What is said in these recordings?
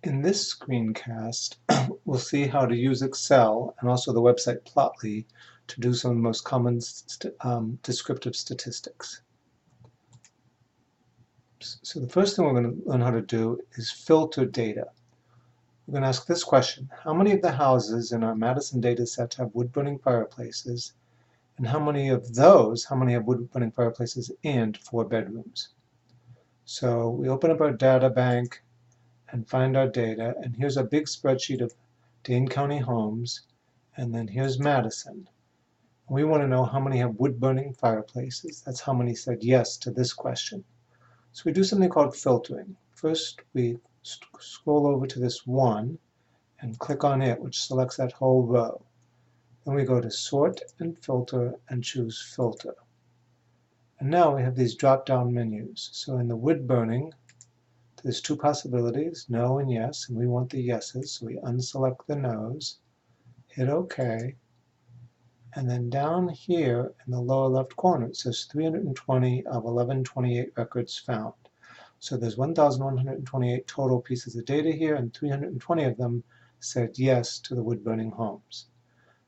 In this screencast, we'll see how to use Excel and also the website Plotly to do some of the most common descriptive statistics. So the first thing we're going to learn how to do is filter data. We're going to ask this question: how many of the houses in our Madison data set have wood-burning fireplaces, and how many have wood-burning fireplaces and 4 bedrooms? So we open up our data bank and find our data, and here's a big spreadsheet of Dane County homes, and then here's Madison. We want to know how many have wood-burning fireplaces. That's how many said yes to this question. So we do something called filtering. First, we scroll over to this 1 and click on it, which selects that whole row. Then we go to Sort and Filter and choose Filter. And now we have these drop-down menus. So in the wood-burning, there's 2 possibilities, no and yes, and we want the yeses, so we unselect the no's, hit OK, and then down here in the lower left corner it says 320 of 1128 records found. So there's 1,128 total pieces of data here, and 320 of them said yes to the wood-burning homes.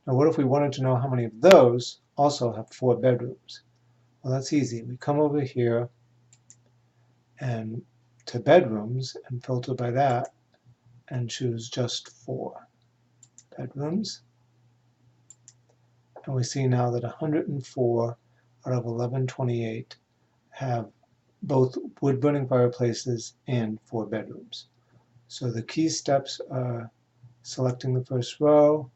Now what if we wanted to know how many of those also have 4 bedrooms? Well, that's easy. We come over here and to bedrooms and filter by that and choose just 4 bedrooms. And we see now that 104 out of 1128 have both wood-burning fireplaces and 4 bedrooms. So the key steps are selecting the first row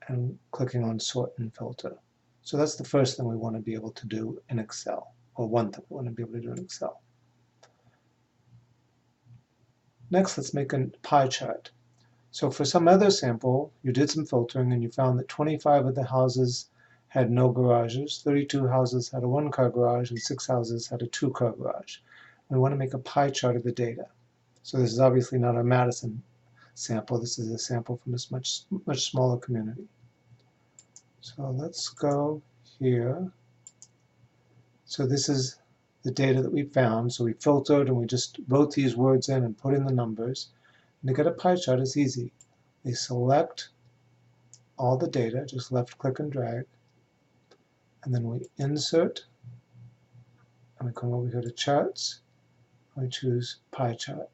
and clicking on Sort and Filter. So that's the first thing we want to be able to do in Excel, or one thing we want to be able to do in Excel. Next, let's make a pie chart. So for some other sample, you did some filtering and you found that 25 of the houses had no garages, 32 houses had a 1-car garage, and 6 houses had a 2-car garage. We want to make a pie chart of the data. So this is obviously not a Madison sample. This is a sample from this much smaller community. So let's go here. So this is the data that we found. So we filtered and we just wrote these words in and put in the numbers. And to get a pie chart, it's easy. We select all the data, just left click and drag, and then we insert, and we come over here to charts, and we choose pie chart.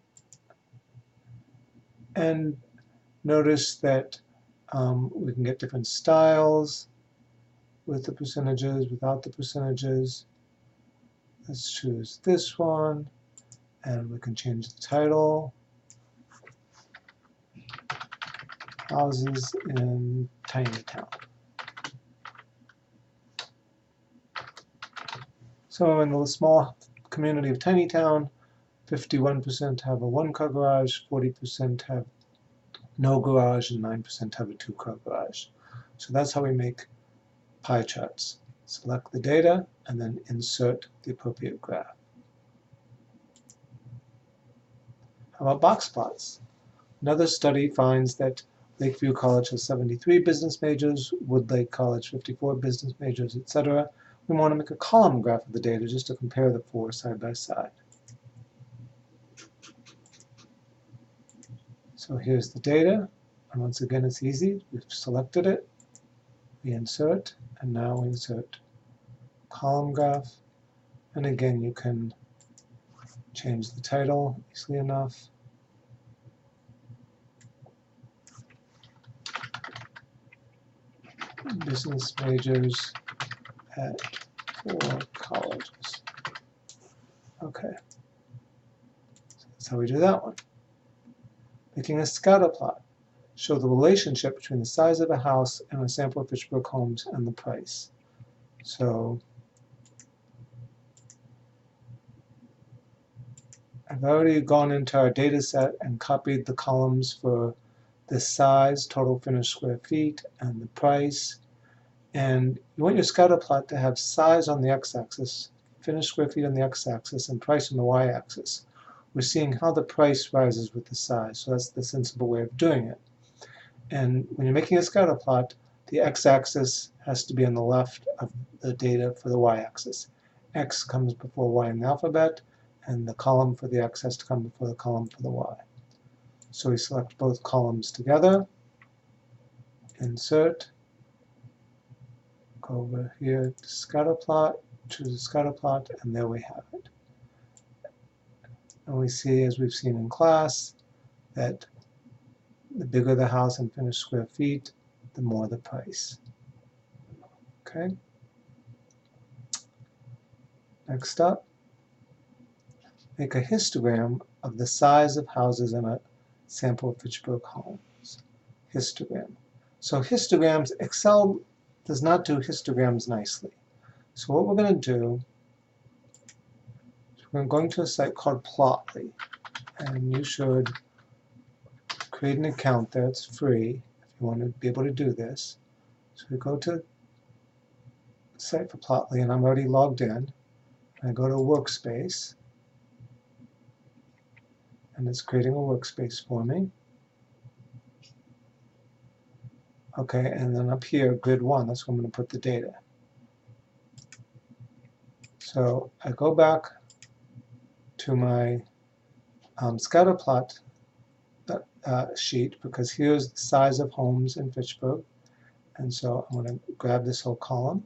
And notice that we can get different styles with the percentages, without the percentages. Let's choose this one, and we can change the title. Houses in Tiny Town. So in the small community of Tiny Town, 51% have a 1-car garage, 40% have no garage, and 9% have a 2-car garage. So that's how we make pie charts. Select the data and then insert the appropriate graph. How about box plots? Another study finds that Lakeview College has 73 business majors, Woodlake College 54 business majors, etc. We want to make a column graph of the data just to compare the 4 side by side. So here's the data, and once again it's easy. We've selected it, we insert, and now we insert column graph. And again, you can change the title easily enough. Business majors at 4 colleges. Okay, so that's how we do that one. Making a scatter plot. Show the relationship between the size of a house and a sample of Fitchburg homes and the price. So I've already gone into our data set and copied the columns for the size, total finished square feet, and the price. And you want your scatter plot to have size on the x-axis, finished square feet on the x-axis, and price on the y-axis. We're seeing how the price rises with the size, so that's the sensible way of doing it. And when you're making a scatter plot, the x-axis has to be on the left of the data for the y-axis. X comes before y in the alphabet, and the column for the x has to come before the column for the y. So we select both columns together, insert, go over here to scatter plot, choose a scatter plot, and there we have it. And we see, as we've seen in class, that the bigger the house in finished square feet, the more the price. Okay. Next up, make a histogram of the size of houses in a sample of Fitchburg homes. Histogram. So histograms, Excel does not do histograms nicely. So what we're going to do is we're going to a site called Plotly, and you should create an account there. It's free if you want to be able to do this. So we go to the site for Plotly, and I'm already logged in. I go to Workspace, and it's creating a workspace for me. Okay, and then up here, Grid 1, that's where I'm going to put the data. So I go back to my scatter plot sheet, because here's the size of homes in Fitchburg. And so I'm going to grab this whole column.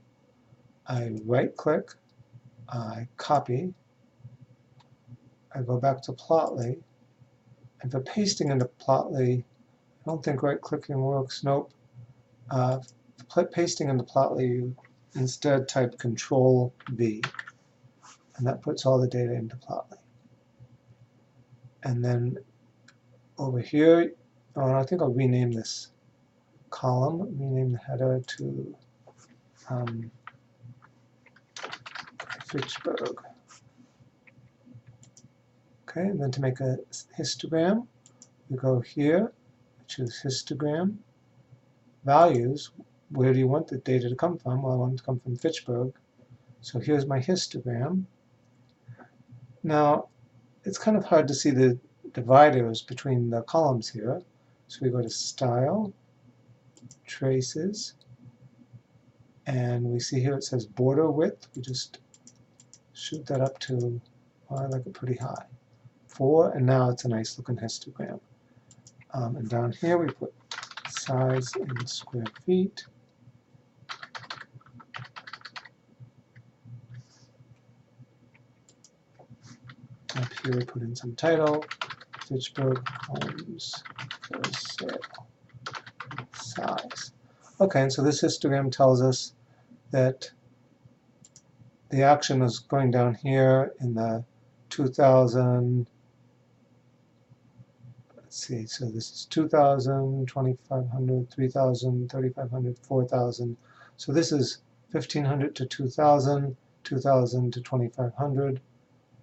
I right-click, I copy, I go back to Plotly, and for pasting into Plotly, I don't think right-clicking works. Nope. Pasting into Plotly, you instead type Control-V, and that puts all the data into Plotly. And then over here, I think I'll rename this column, rename the header to Fitchburg. Okay, and then to make a histogram, we go here, choose histogram, values, where do you want the data to come from? Well, I want it to come from Fitchburg. So here's my histogram. Now, it's kind of hard to see the dividers between the columns here. So we go to Style, Traces, and we see here it says border width. We just shoot that up to, well, I like it pretty high, 4, and now it's a nice looking histogram. And down here we put size in square feet. Up here we put in some title, Fitchburg homes for sale, size. Okay, and so this histogram tells us that the action is going down here in the 2000, let's see, so this is 2,000, 2,500, 3,000, 3,500, 4,000. So this is 1,500 to 2,000, 2,000 to 2,500.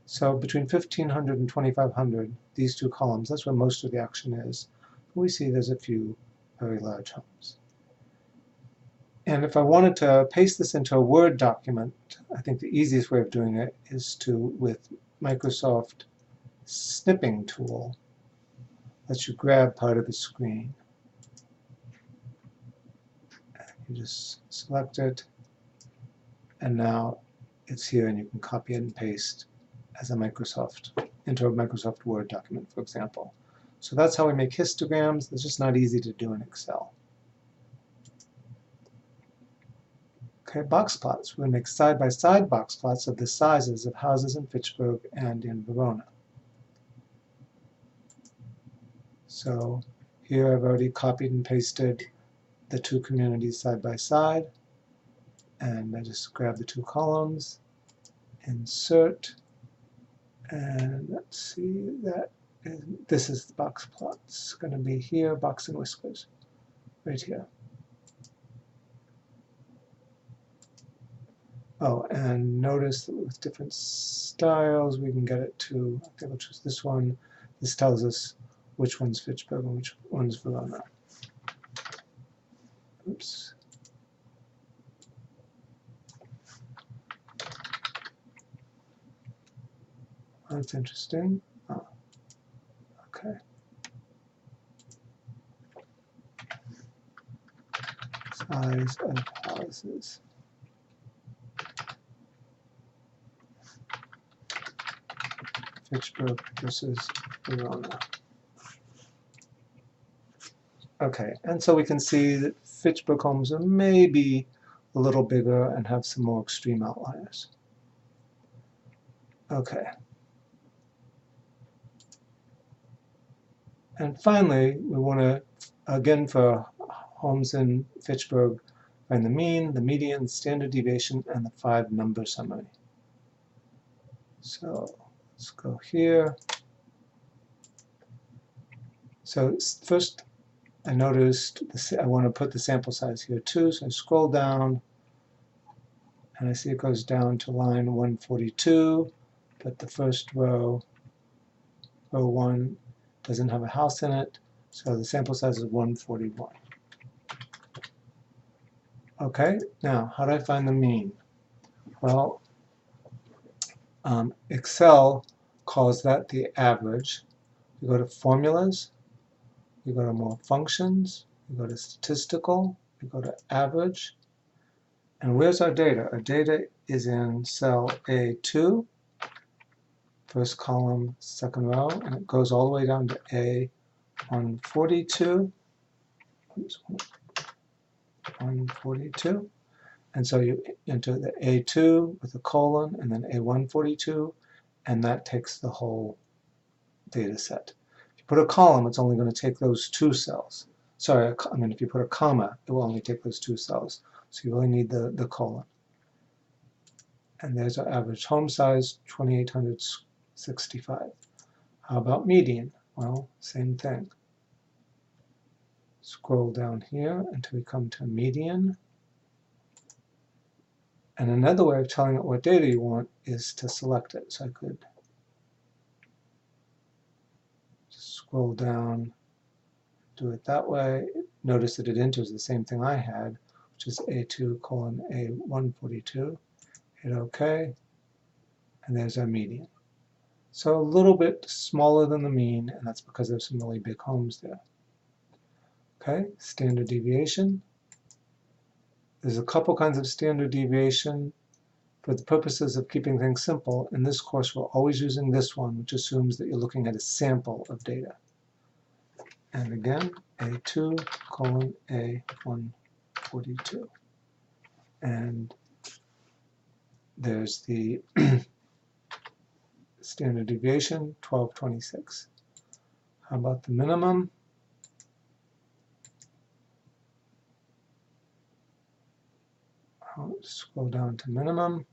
So between 1,500 and 2,500, these two columns, that's where most of the action is. We see there's a few very large homes. And if I wanted to paste this into a Word document, I think the easiest way of doing it is with Microsoft snipping tool. Lets you grab part of the screen. You just select it, and now it's here, and you can copy it and paste as into a Microsoft Word document, for example. So that's how we make histograms. It's just not easy to do in Excel. Okay, box plots. We're going to make side-by-side box plots of the sizes of houses in Fitchburg and in Verona. So here I've already copied and pasted the two communities side by side, and I just grab the two columns, insert, and let's see, this is the box plot. It's going to be here, box and whiskers, right here. Oh, and notice that with different styles we can get it to, I think I'll choose this one. This tells us which one's Fitchburg and which one's Verona. Oops. That's interesting. Oh, okay. Size of houses. Fitchburg versus Verona. Okay, and so we can see that Fitchburg homes are maybe a little bigger and have some more extreme outliers. Okay. And finally, we want to, again for homes in Fitchburg, find the mean, the median, standard deviation, and the 5-number summary. So let's go here. So first, I noticed I want to put the sample size here too, so I scroll down, and I see it goes down to line 142, but the first row, row 1, doesn't have a house in it, so the sample size is 141. Okay, now how do I find the mean? Well, Excel calls that the average. You go to formulas, you go to more functions, you go to statistical, you go to average, and where's our data? Our data is in cell A2, first column, second row, and it goes all the way down to A142. Oops, 142. And so you enter the A2 with a colon and then A142, and that takes the whole data set. If you put a column, it's only going to take those 2 cells. Sorry, I mean, if you put a comma, it will only take those 2 cells. So you really need the colon. And there's our average home size, 2,865. How about median? Well, same thing. Scroll down here until we come to median. And another way of telling it what data you want is to select it. So I could scroll down, do it that way. Notice that it enters the same thing I had, which is A2 colon A142. Hit OK, and there's our median. So a little bit smaller than the mean, and that's because there's some really big homes there. Okay, standard deviation. There's a couple kinds of standard deviation. For the purposes of keeping things simple, in this course we're always using this one, which assumes that you're looking at a sample of data. And again, A2 colon A142. And there's the standard deviation, 1226. How about the minimum? I'll scroll down to minimum.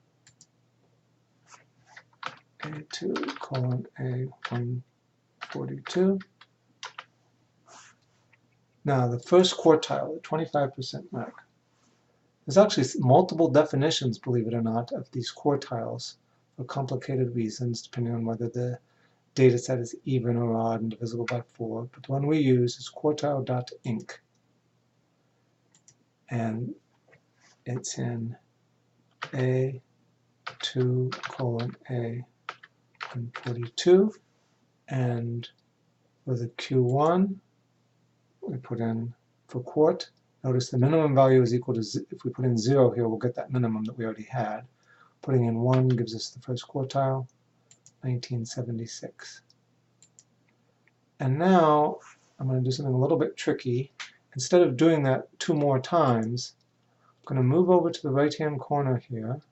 A2 colon A142. Now the first quartile, the 25% mark. There's actually multiple definitions, believe it or not, of these quartiles for complicated reasons, depending on whether the data set is even or odd and divisible by 4. But the one we use is quartile.inc. And it's in A2 colon A142. And for the Q1, we put in for quart. Notice the minimum value is equal to, if we put in 0 here, we'll get that minimum that we already had. Putting in 1 gives us the first quartile, 1976. And now I'm going to do something a little bit tricky. Instead of doing that 2 more times, I'm going to move over to the right-hand corner here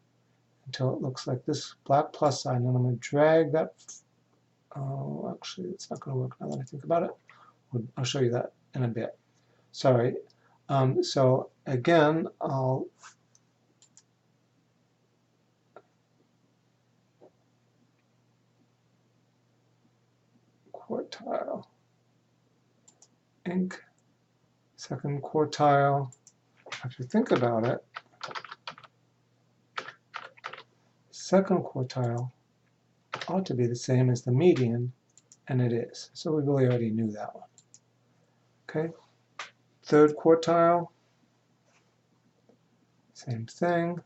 until it looks like this black plus sign, and I'm going to drag that. Oh, actually, it's not going to work now that I think about it. I'll show you that in a bit. Sorry. So again, I'll quartile, inc, second quartile. If you think about it, second quartile ought to be the same as the median, and it is. So we really already knew that one. Okay, third quartile, same thing.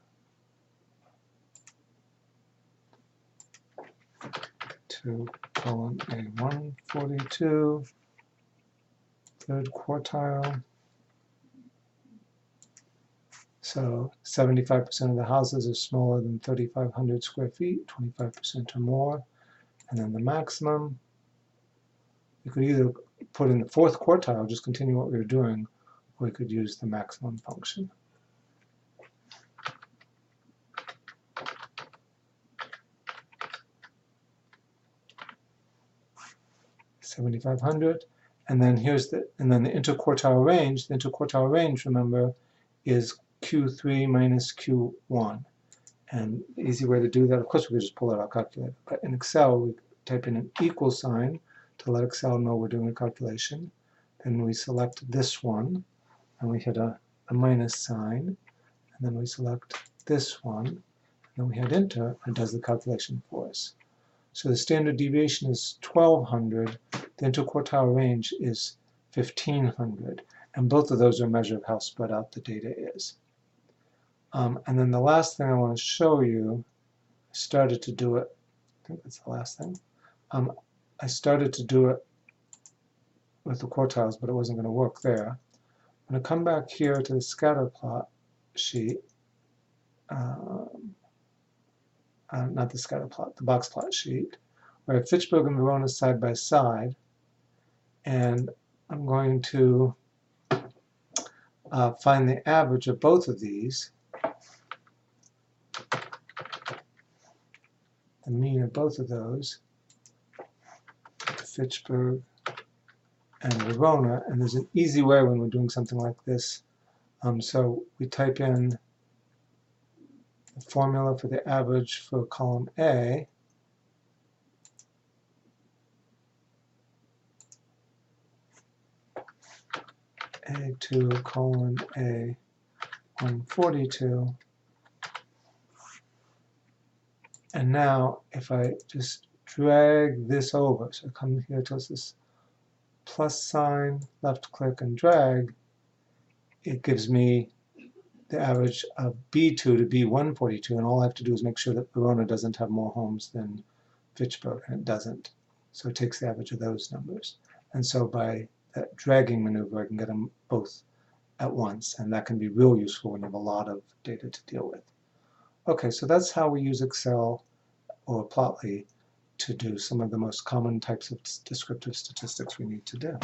2 colon A142, third quartile. So 75% of the houses are smaller than 3,500 square feet, 25% or more. And then the maximum, you could either put in the fourth quartile, just continue what we were doing, or we could use the maximum function. $7,500, and then here's the interquartile range. The interquartile range, remember, is Q3 minus Q1. And the easy way to do that, of course, we could just pull out our calculator. But in Excel, we type in an equal sign to let Excel know we're doing a calculation. Then we select this one, and we hit a minus sign. And then we select this one, and then we hit enter, and it does the calculation for us. So the standard deviation is 1,200. The interquartile range is 1,500. And both of those are a measure of how spread out the data is. And then the last thing I want to show you, I started to do it, I think that's the last thing. I started to do it with the quartiles, but it wasn't going to work there. I'm going to come back here to the scatter plot sheet, not the scatter plot, the box plot sheet, where I have Fitchburg and Verona side by side, and I'm going to find the average of both of these, the mean of both of those, Fitchburg and Verona, and there's an easy way when we're doing something like this. So we type in the formula for the average for column A, A2 colon A 142. And now if I just drag this over, so come here to this plus sign, left click and drag, it gives me the average of B2 to B142, and all I have to do is make sure that Verona doesn't have more homes than Fitchburg, and it doesn't. So it takes the average of those numbers. And so by that dragging maneuver, I can get them both at once, and that can be real useful when you have a lot of data to deal with. Okay, so that's how we use Excel or Plotly to do some of the most common types of descriptive statistics we need to do.